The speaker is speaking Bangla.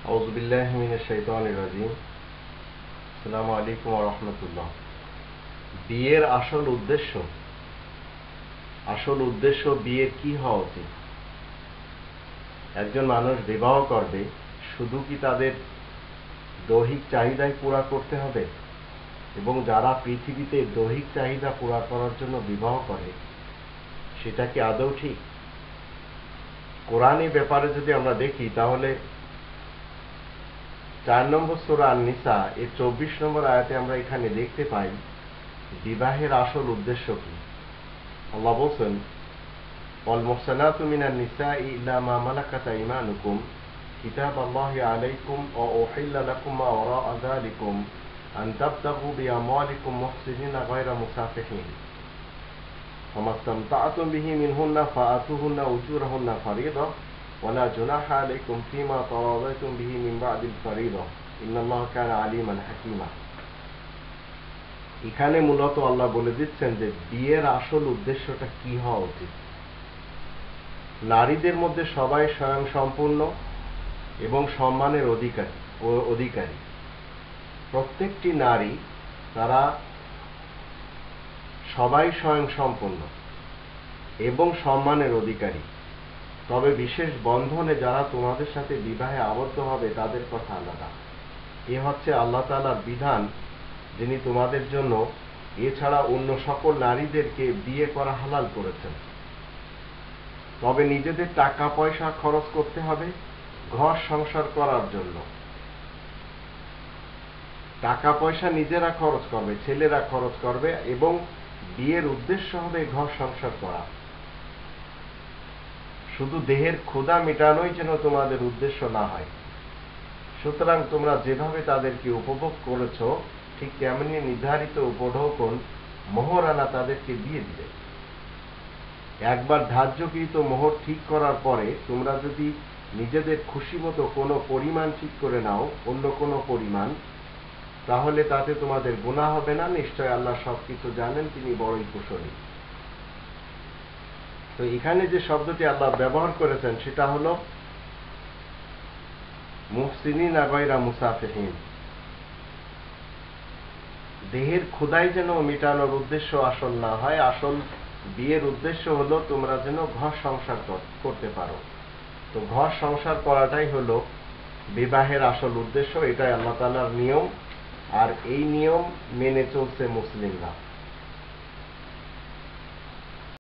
আউযু বিল্লাহি মিনাশ শাইতানির রাজিম। আসসালামু আলাইকুম ওয়া রাহমাতুল্লাহ। বিয়ের আসল উদ্দেশ্য বিয়ের কি হওয়া উচিত? একজন মানুষ বিবাহ করবে শুধু কি তাদের দৈহিক চাহিদাই পুরা করতে হবে? এবং যারা পৃথিবীতে দৈহিক চাহিদা পুরা করার জন্য বিবাহ করে সেটা কি আদৌ ঠিক? কোরআনী ব্যাপারে যদি আমরা দেখি তাহলে 4 নম্বর সূরা আন-নিসা এর 24 নম্বর আয়াতে আমরা এখানে দেখতে পাই বিবাহের আসল উদ্দেশ্য কি। আল্লাহ বলছেন, ওয়াল মুহসানাতু মিনান নিসাই ইল্লা মা মালাকাত আইমানুকুম কিতাবাল্লাহি আলাইকুম ওয়া উহিল্লা লাকুম মা ওয়ারা'a যালিকুম আন তাবতাগু বিআমওয়ালিকুম মুহসিনিনা গায়রা মুসাফিহিন ফামাসতামতা'তুম বিহি মিনহুন্না ফাআতুহুন্না উজুরাহুন্না ফারিদা ওয়ালা জুনাহা আলাইকুম ফীমা তারাদাইতুম বিহি মিন বা'দিল ফারিদা ইন্নাল্লাহা কানা আলিমান হাকীমা। এখানে মূলত আল্লাহ বলে দিচ্ছেন যে বিয়ের আসল উদ্দেশ্যটা কি হওয়া উচিত। নারীদের মধ্যে সবাই স্বয়ংসম্পূর্ণ এবং সম্মানের অধিকারী। প্রত্যেকটি নারী তারা সবাই স্বয়ংসম্পূর্ণ এবং সম্মানের অধিকারী। তবে বিশেষ বন্ধনে যারা তোমাদের সাথে বিবাহে আবদ্ধ হবে তাদের কথা আলাদা। এ হচ্ছে আল্লাহ তাআলার বিধান, যিনি তোমাদের জন্য এছাড়া অন্য সকল নারীদেরকে বিয়ে করা হালাল করেছেন। তবে নিজেদের টাকা পয়সা খরচ করতে হবে ঘর সংসার করার জন্য। টাকা পয়সা নিজেরা খরচ করবে, ছেলেরা খরচ করবে, এবং বিয়ের উদ্দেশ্য হবে ঘর সংসার করা। শুধু দেহের ক্ষুধা মেটানোই যেন তোমাদের উদ্দেশ্য না হয়। সুতরাং তোমরা যেভাবে তাদেরকে উপভোগ করেছ ঠিক তেমনি নির্ধারিত উপঢৌকন মোহরানা তাদেরকে দিয়ে দিবে। একবার ধার্যকৃত মোহর ঠিক করার পরে তোমরা যদি নিজেদের খুশি মতো কোনো পরিমাণ ঠিক করে নাও, অন্য কোনো পরিমাণ, তাহলে তাতে তোমাদের গুনাহ হবে না। নিশ্চয় আল্লাহ সবকিছু জানেন, তিনি বড়ই কুশলী। তো এখানে যে শব্দটি আল্লাহ ব্যবহার করেছেন সেটা হলো মুহসিনিনা গায়রা মুসাফিহিন। দেহের ক্ষুধাই যেন মেটানোর উদ্দেশ্য আসল না হয়। আসল বিয়ের উদ্দেশ্য হলো তোমরা যেন ঘর সংসার করতে পারো। তো ঘর সংসার করাটাই হলো বিবাহের আসল উদ্দেশ্য। এটাই আল্লাহ তাআলার নিয়ম, আর এই নিয়ম মেনে চলছে মুসলিমরা।